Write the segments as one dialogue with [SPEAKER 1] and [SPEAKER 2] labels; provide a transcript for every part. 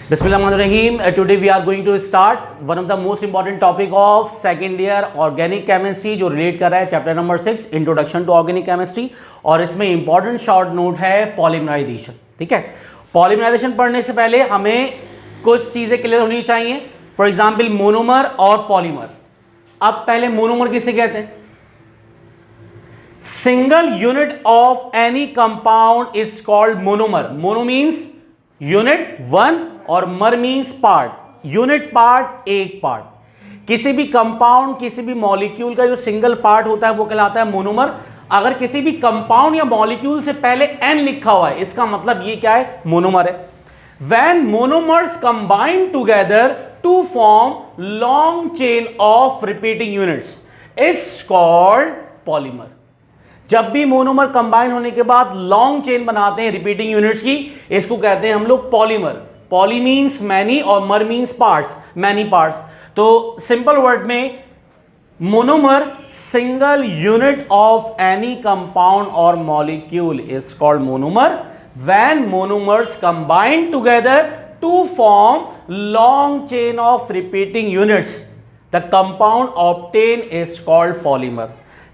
[SPEAKER 1] Bismillahirrahmanirrahim. Today we are going to start one of the most important topic of second year organic chemistry जो relate कर रहा है chapter number 6 introduction to organic chemistry. और इसमें important short note है polymerization. ठीक है, polymerisation पढ़ने से पहले हमें कुछ चीजें क्लियर होनी चाहिए। फॉर एग्जाम्पल मोनोमर और पॉलीमर। अब पहले मोनोमर किसे कहते हैं? Single unit of any compound is called monomer. Mono means unit one और mer means part. Unit part एक पार्ट। किसी भी कंपाउंड किसी भी मॉलिक्यूल का जो सिंगल पार्ट होता है वो कहलाता है मोनोमर। अगर किसी भी कंपाउंड या मॉलिक्यूल से पहले एन लिखा हुआ है इसका मतलब ये क्या है? मोनोमर है। When monomers combine together to form long chain of repeating units is called polymer। जब भी मोनोमर कंबाइन होने के बाद लॉन्ग चेन बनाते हैं रिपीटिंग यूनिट्स की, इसको कहते हैं हम लोग पॉलीमर। पॉली मीन्स मैनी और mer means parts, many parts. तो सिंपल वर्ड में monomer single unit of any compound और molecule is called monomer. When monomers combine together to form long chain of repeating units, the compound obtained is called polymer,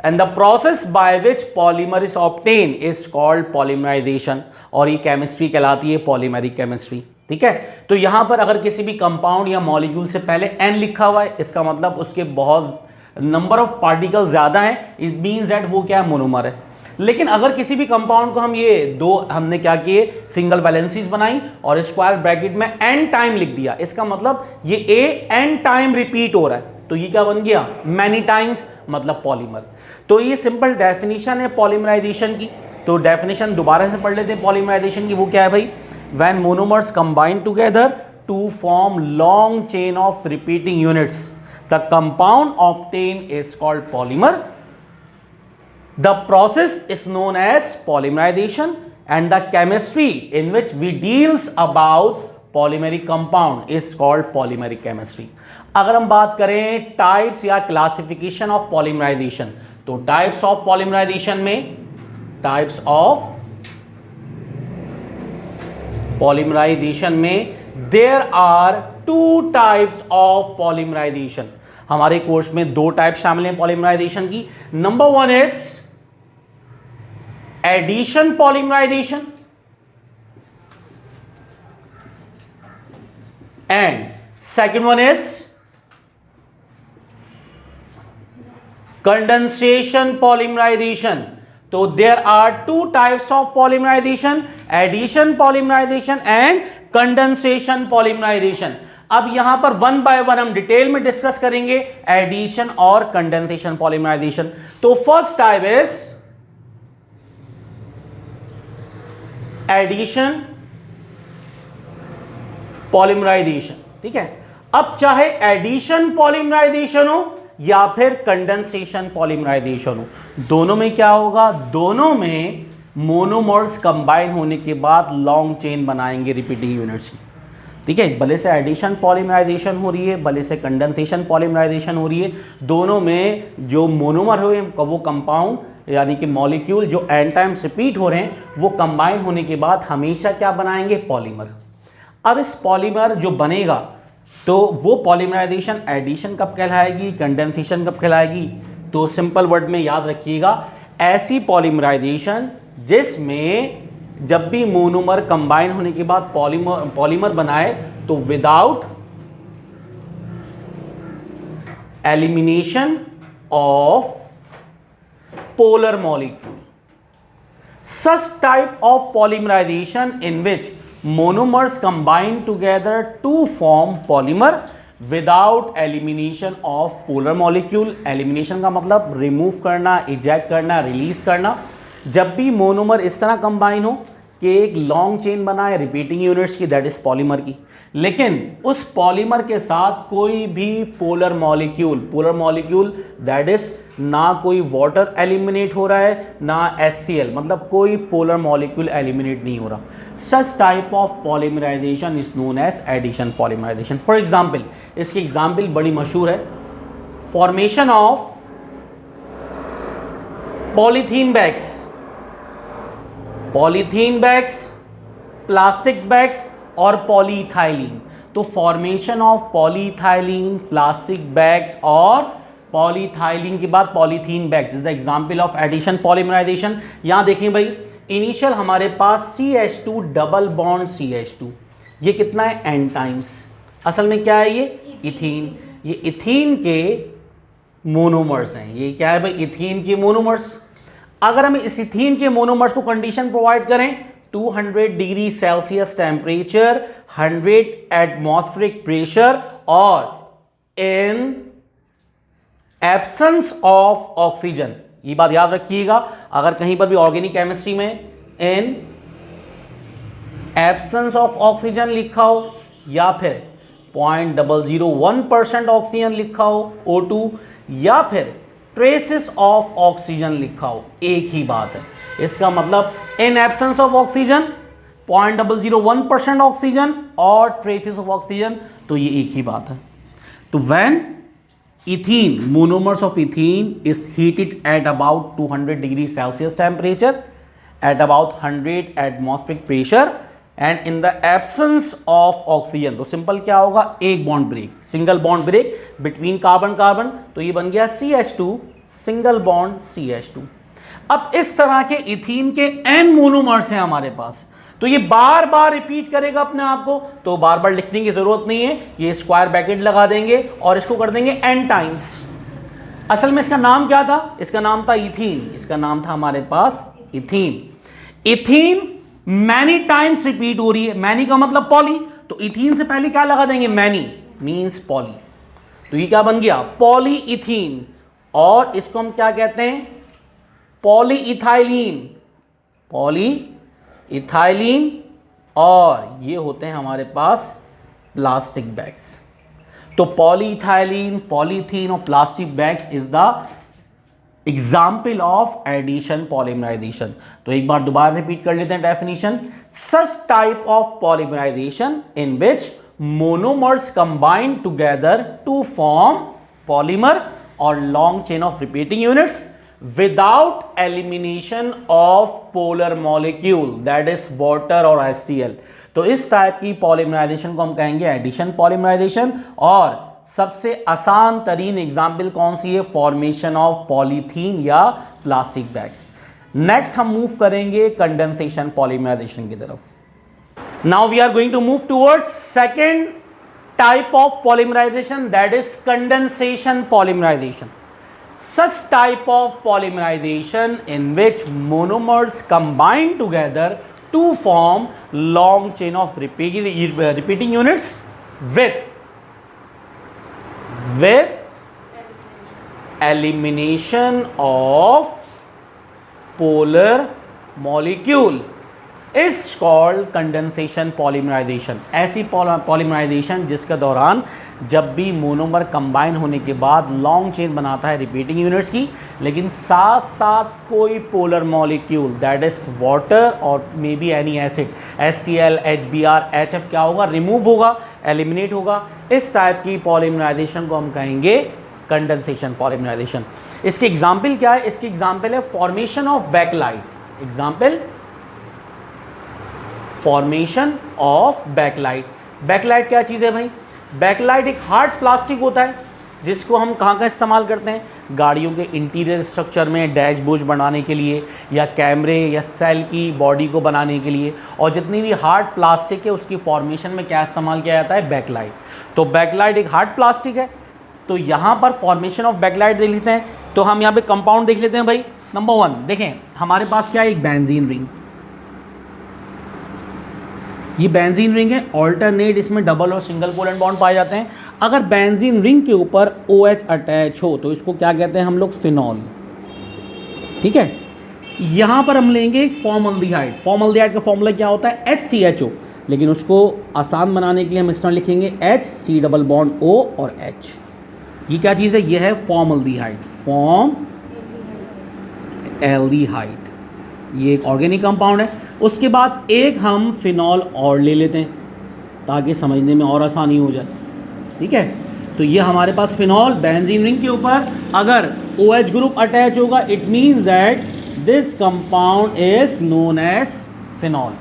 [SPEAKER 1] and the process by which polymer is obtained is called polymerization। और ये chemistry कहलाती है polymeric chemistry. ठीक है, तो यहां पर अगर किसी भी कंपाउंड या मॉलिक्यूल से पहले n लिखा हुआ है इसका मतलब उसके बहुत नंबर ऑफ पार्टिकल ज्यादा है। इट मीन्स दैट वो क्या है? मोनोमर है। लेकिन अगर किसी भी कंपाउंड को हम ये दो हमने क्या किए, सिंगल वैलेंसीज बनाई और स्क्वायर ब्रैकेट में n टाइम लिख दिया, इसका मतलब ये a n टाइम रिपीट हो रहा है, तो ये क्या बन गया? मैनी टाइम्स, मतलब पॉलीमर। तो ये सिंपल डेफिनेशन है पॉलीमराइजेशन की। तो डेफिनेशन दोबारा से पढ़ लेते हैं पॉलीमराइजेशन की। वो क्या है भाई? When monomers combine together to form long chain of repeating units the compound obtain is called polymer. The process is known as polymerization, and the chemistry in which we deals about polymeric compound is called polymeric chemistry। अगर हम बात करें types या classification of polymerization, तो types of polymerization में there are two types of polymerization. हमारे course में दो टाइप शामिल हैं पॉलीमराइजेशन की। Number one is addition polymerization and second one is condensation polymerization। तो there are two types of polymerization, addition polymerization and condensation polymerization। अब यहां पर वन बाय वन हम डिटेल में डिस्कस करेंगे एडिशन और कंडेंसेशन पॉलीमराइजेशन। तो first type is addition polymerization. ठीक है, अब चाहे एडिशन पॉलीमराइजेशन हो या फिर कंडेंसेशन पॉलीमराइजेशन हो, दोनों में क्या होगा? दोनों में मोनोमर्स कंबाइन होने के बाद लॉन्ग चेन बनाएंगे रिपीटिंग यूनिट्स की। ठीक है, भले से एडिशन पॉलीमराइजेशन हो रही है, भले से कंडेंसेशन पॉलीमराइजेशन हो रही है, दोनों में जो मोनोमर हो वो कंपाउंड यानी कि मॉलिक्यूल जो एन टाइम्स रिपीट हो रहे हैं वो कंबाइन होने के बाद हमेशा क्या बनाएंगे? पॉलीमर। अब इस पॉलीमर जो बनेगा तो वो पॉलीमराइजेशन एडिशन कब कहलाएगी, कंडेंसेशन कब कहलाएगी? तो सिंपल वर्ड में याद रखिएगा, ऐसी पॉलीमराइजेशन जिसमें जब भी मोनोमर कंबाइन होने के बाद पॉलीमर बनाए तो without elimination of polar molecule, such type of polymerization in which monomers combine together to form polymer without elimination of polar molecule। elimination का मतलब रिमूव करना, इजेक्ट करना, रिलीज करना। जब भी मोनोमर इस तरह कंबाइन हो कि एक लॉन्ग चेन बनाए रिपीटिंग यूनिट्स की, दैट इज पॉलीमर की, लेकिन उस पॉलीमर के साथ कोई भी पोलर मॉलिक्यूल दैट इज ना कोई वाटर एलिमिनेट हो रहा है ना HCl, मतलब कोई पोलर मॉलिक्यूल एलिमिनेट नहीं हो रहा। Such type of polymerization is known as addition polymerization. For example, इसकी एग्जाम्पल बड़ी मशहूर है, formation of polythene bags, plastics bags और पॉलीइथाइलिन। तो formation of polyethylene, plastic bags और पॉलीइथाइलिन के बाद polythene bags is the example of addition polymerization. यहां देखिए भाई, इनिशियल हमारे पास CH2 डबल बॉन्ड CH2, ये कितना है n टाइम्स, असल में क्या है ये इथीन, ये इथीन के मोनोमर्स हैं। ये क्या है भाई, इथीन के मोनोमर्स। अगर हम इस इथीन के मोनोमर्स को कंडीशन प्रोवाइड करें 200 degree Celsius temperature, 100 atmospheric pressure और इन एब्सेंस ऑफ ऑक्सीजन, ये बात याद रखिएगा, अगर कहीं पर भी ऑर्गेनिक केमिस्ट्री में इन एब्सेंस ऑफ ऑक्सीजन लिखा हो या फिर 0.001% ऑक्सीजन लिखा हो O2, या फिर ट्रेसेस ऑफ ऑक्सीजन लिखा हो, एक ही बात है। इसका मतलब in absence of oxygen, 0.001% oxygen और ट्रेसेस ऑफ ऑक्सीजन, तो ये एक ही बात है। तो when ethene, monomers of ethene is heated at about 200 degree Celsius temperature, at about 100 atmospheric pressure and in the absence of oxygen, तो सिंपल क्या होगा, एक bond break, single bond break between carbon carbon, तो ये बन गया CH2 single bond CH2। अब इस तरह के इथीन के n मोनोमर्स हैं हमारे पास, तो ये बार बार रिपीट करेगा अपने आप को, तो बार बार लिखने की जरूरत नहीं है, ये स्क्वायर ब्रैकेट लगा देंगे और इसको कर देंगे n टाइम्स। असल में इसका नाम क्या था, इसका नाम था इथीन, इसका नाम था हमारे पास ethene. Ethene many times repeat हो रही है, मैनी का मतलब पॉली, तो इथीन से पहले क्या लगा देंगे, मैनी मींस पॉली, तो ये क्या बन गया, पॉली इथीन। और इसको हम क्या कहते हैं, पॉलीइथाइलिन, पॉलीइथाइलिन, और ये होते हैं हमारे पास प्लास्टिक बैग्स। तो पॉलीइथाइलिन, पॉलीथीन और plastic bags is the example of addition polymerization. तो एक बार दोबारा रिपीट कर लेते हैं definition, such type of polymerization in which monomers combine together to form polymer और long chain of repeating units without elimination of polar molecule that is water और HCl। तो इस टाइप की पॉलीमराइजेशन को हम कहेंगे एडिशन पॉलीमराइजेशन। और सबसे आसान तरीन एग्जाम्पल कौन सी है, फॉर्मेशन ऑफ पॉलीथीन या प्लास्टिक बैग्स। नेक्स्ट हम मूव करेंगे कंडेंसेशन पॉलीमराइजेशन की तरफ। Now we are going to move towards second type of polymerization, that is condensation polymerization. Such type of polymerization in which monomers combine together to form long chain of repeating units with elimination of polar molecule is called condensation polymerization। ऐसी polymerisation जिसके दौरान जब भी monomer combine होने के बाद long chain बनाता है रिपीटिंग यूनिट्स की, लेकिन साथ साथ कोई polar molecule that is water और may be any acid HCl, HBr, HF क्या होगा, रिमूव होगा, एलिमिनेट होगा। इस टाइप की पॉलीमराइजेशन को हम कहेंगे कंडेंसेशन पॉलीमराइजेशन। इसकी एग्जाम्पल क्या है, इसकी एग्जाम्पल है formation of bakelite. Example, formation of bakelite. Bakelite क्या चीज़ है भाई, बैकलाइट एक हार्ड प्लास्टिक होता है जिसको हम कहाँ का इस्तेमाल करते हैं, गाड़ियों के इंटीरियर स्ट्रक्चर में डैशबोर्ड बनाने के लिए, या कैमरे या सेल की बॉडी को बनाने के लिए। और जितनी भी हार्ड प्लास्टिक है उसकी फॉर्मेशन में क्या इस्तेमाल किया जाता है, बैकलाइट। तो बैकलाइट एक हार्ड प्लास्टिक है। तो यहाँ पर फॉर्मेशन ऑफ बैकलाइट देख लेते हैं। तो हम यहाँ पे कंपाउंड देख लेते हैं भाई। नंबर 1 देखें, हमारे पास क्या है, एक बेंजीन रिंग। ये बेंजीन रिंग है, ऑल्टरनेट इसमें डबल और सिंगल कोवेलेंट बॉन्ड पाए जाते हैं। अगर बेंजीन रिंग के ऊपर OH अटैच हो तो इसको क्या कहते हैं हम लोग, फिनॉल। ठीक है, यहाँ पर हम लेंगे एक फॉर्मल्डिहाइड। फॉर्मल्डिहाइड का फॉर्मूला क्या होता है, HCHO, लेकिन उसको आसान बनाने के लिए हम इस तरह लिखेंगे HC डबल बॉन्ड O और H। ये क्या चीज़ है, ये है फॉर्मल्डिहाइड, फॉर्मल्डिहाइड। ये एक ऑर्गेनिक कंपाउंड है। उसके बाद एक हम फिनॉल और ले लेते हैं ताकि समझने में और आसानी हो जाए। ठीक है, तो ये हमारे पास फिनॉल, बेंजीन रिंग के ऊपर अगर OH ग्रुप अटैच होगा, it means that this compound is known as phenol.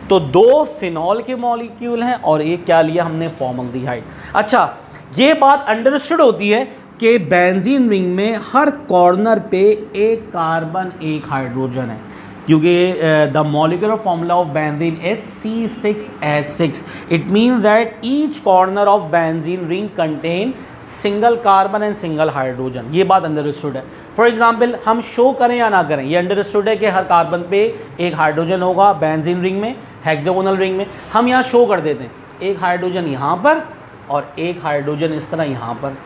[SPEAKER 1] तो 2 फिनॉल के मॉलिक्यूल हैं और एक क्या लिया हमने, फॉर्मल्डिहाइड। अच्छा, ये बात अंडरस्टूड होती है कि बेंजीन रिंग में हर कॉर्नर पे एक कार्बन एक हाइड्रोजन है, क्योंकि the molecular formula of benzene is C6H6। It means that each corner of benzene ring contain single carbon and single hydrogen. ये बात अंडरस्टूड है। फॉर एग्जाम्पल, हम शो करें या ना करें, ये अंडरस्टूड है कि हर कार्बन पे एक हाइड्रोजन होगा बेंजीन रिंग में, हेक्सागोनल रिंग में। हम यहाँ शो कर देते हैं एक हाइड्रोजन यहाँ पर और एक हाइड्रोजन इस तरह यहाँ पर,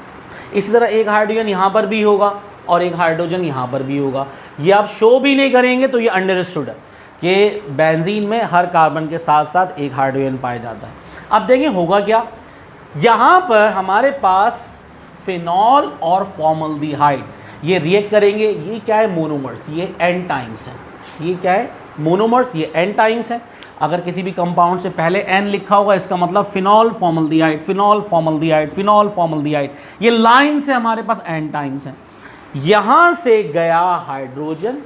[SPEAKER 1] इसी तरह एक हाइड्रोजन यहाँ पर भी होगा और एक हाइड्रोजन यहाँ पर भी होगा। ये आप शो भी नहीं करेंगे तो ये अंडरस्टूड है कि बेंजीन में हर कार्बन के साथ साथ एक हाइड्रोजन पाया जाता है। अब देखें होगा क्या, यहाँ पर हमारे पास फिनॉल और फॉर्मल्डिहाइड ये रिएक्ट करेंगे। ये क्या है, मोनोमर्स, ये एन टाइम्स है। ये क्या है, मोनोमर्स, ये एन टाइम्स है। अगर किसी भी कंपाउंड से पहले एन लिखा होगा इसका मतलब phenol formaldehyde, phenol formaldehyde, phenol formaldehyde. ये लाइन से हमारे पास एन टाइम्स है। यहाँ से गया हाइड्रोजन,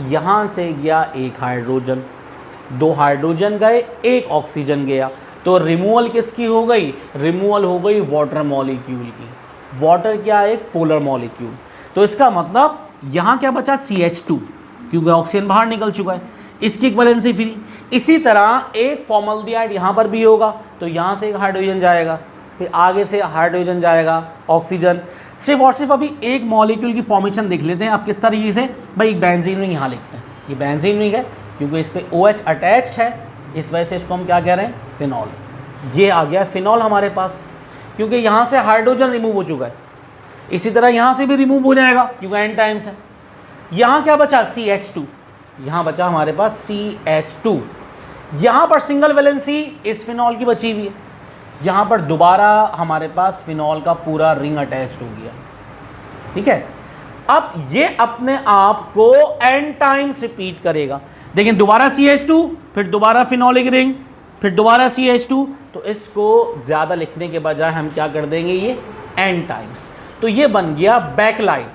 [SPEAKER 1] यहाँ से गया एक हाइड्रोजन, 2 हाइड्रोजन गए, एक ऑक्सीजन गया, तो रिमूवल किसकी हो गई, रिमूवल हो गई वाटर मॉलिक्यूल की। वाटर क्या है, एक पोलर मॉलिक्यूल। तो इसका मतलब यहाँ क्या बचा, CH2, क्योंकि ऑक्सीजन बाहर निकल चुका है, इसकी इक्विवेलेंसी फ्री। इसी तरह एक फॉर्मल्डिहाइड यहाँ पर भी होगा, तो यहाँ से एक हाइड्रोजन जाएगा, फिर आगे से हाइड्रोजन जाएगा, ऑक्सीजन। सिर्फ और सिर्फ अभी एक मॉलिक्यूल की फॉर्मेशन देख लेते हैं आप किस तरीके से। भाई एक बेंजीन रिंग यहाँ लिखते हैं, ये बेंजीन रिंग है क्योंकि इस पर OH अटैच्ड है, इस वजह से इसको हम क्या कह रहे हैं, फिनॉल। ये आ गया फिनॉल हमारे पास, क्योंकि यहाँ से हाइड्रोजन रिमूव हो चुका है। इसी तरह यहाँ से भी रिमूव हो जाएगा क्योंकि एन टाइम्स है। यहाँ क्या बचा, CH2, यहाँ बचा हमारे पास CH2। यहाँ पर सिंगल वैलेंसी इस फिनॉल की बची हुई है, यहाँ पर दोबारा हमारे पास फिनॉल का पूरा रिंग अटैच्ड हो गया। ठीक है, अब ये अपने आप को एन टाइम्स रिपीट करेगा। देखिए दोबारा CH2, फिर दोबारा फिनॉलिक रिंग, फिर दोबारा CH2। तो इसको ज़्यादा लिखने के बजाय हम क्या कर देंगे, ये एन टाइम्स। तो ये बन गया bakelite.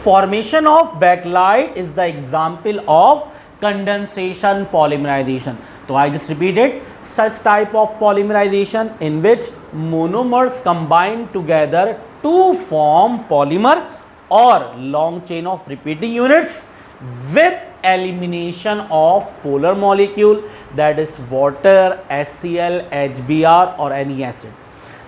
[SPEAKER 1] Formation of bakelite is the example of condensation polymerization. तो I just repeated, such type of polymerization in which monomers combine together to form polymer or long chain of repeating units with elimination of polar molecule, that is water, HCl, HBr और any acid।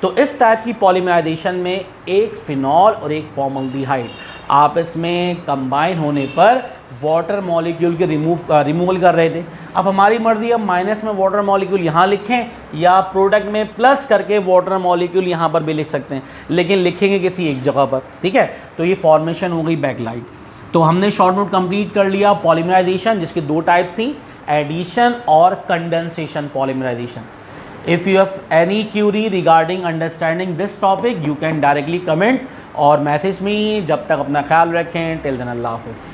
[SPEAKER 1] तो इस type की polymerisation में एक phenol और एक formaldehyde आपस में कंबाइन होने पर वाटर मॉलिक्यूल के रिमूवल कर रहे थे। अब हमारी मर्जी, अब माइनस में वाटर मॉलिक्यूल यहाँ लिखें या प्रोडक्ट में प्लस करके वाटर मॉलिक्यूल यहाँ पर भी लिख सकते हैं, लेकिन लिखेंगे किसी एक जगह पर। ठीक है, तो ये फॉर्मेशन हो गई बैकलाइट। तो हमने शॉर्ट नोट कंप्लीट कर लिया पॉलीमराइजेशन, जिसकी 2 टाइप्स थी, एडिशन और condensation polymerization. If you have any query regarding understanding this topic, you can directly comment और मैसेज में। जब तक अपना ख्याल रखें, टिल देन अल्लाह हाफिज़।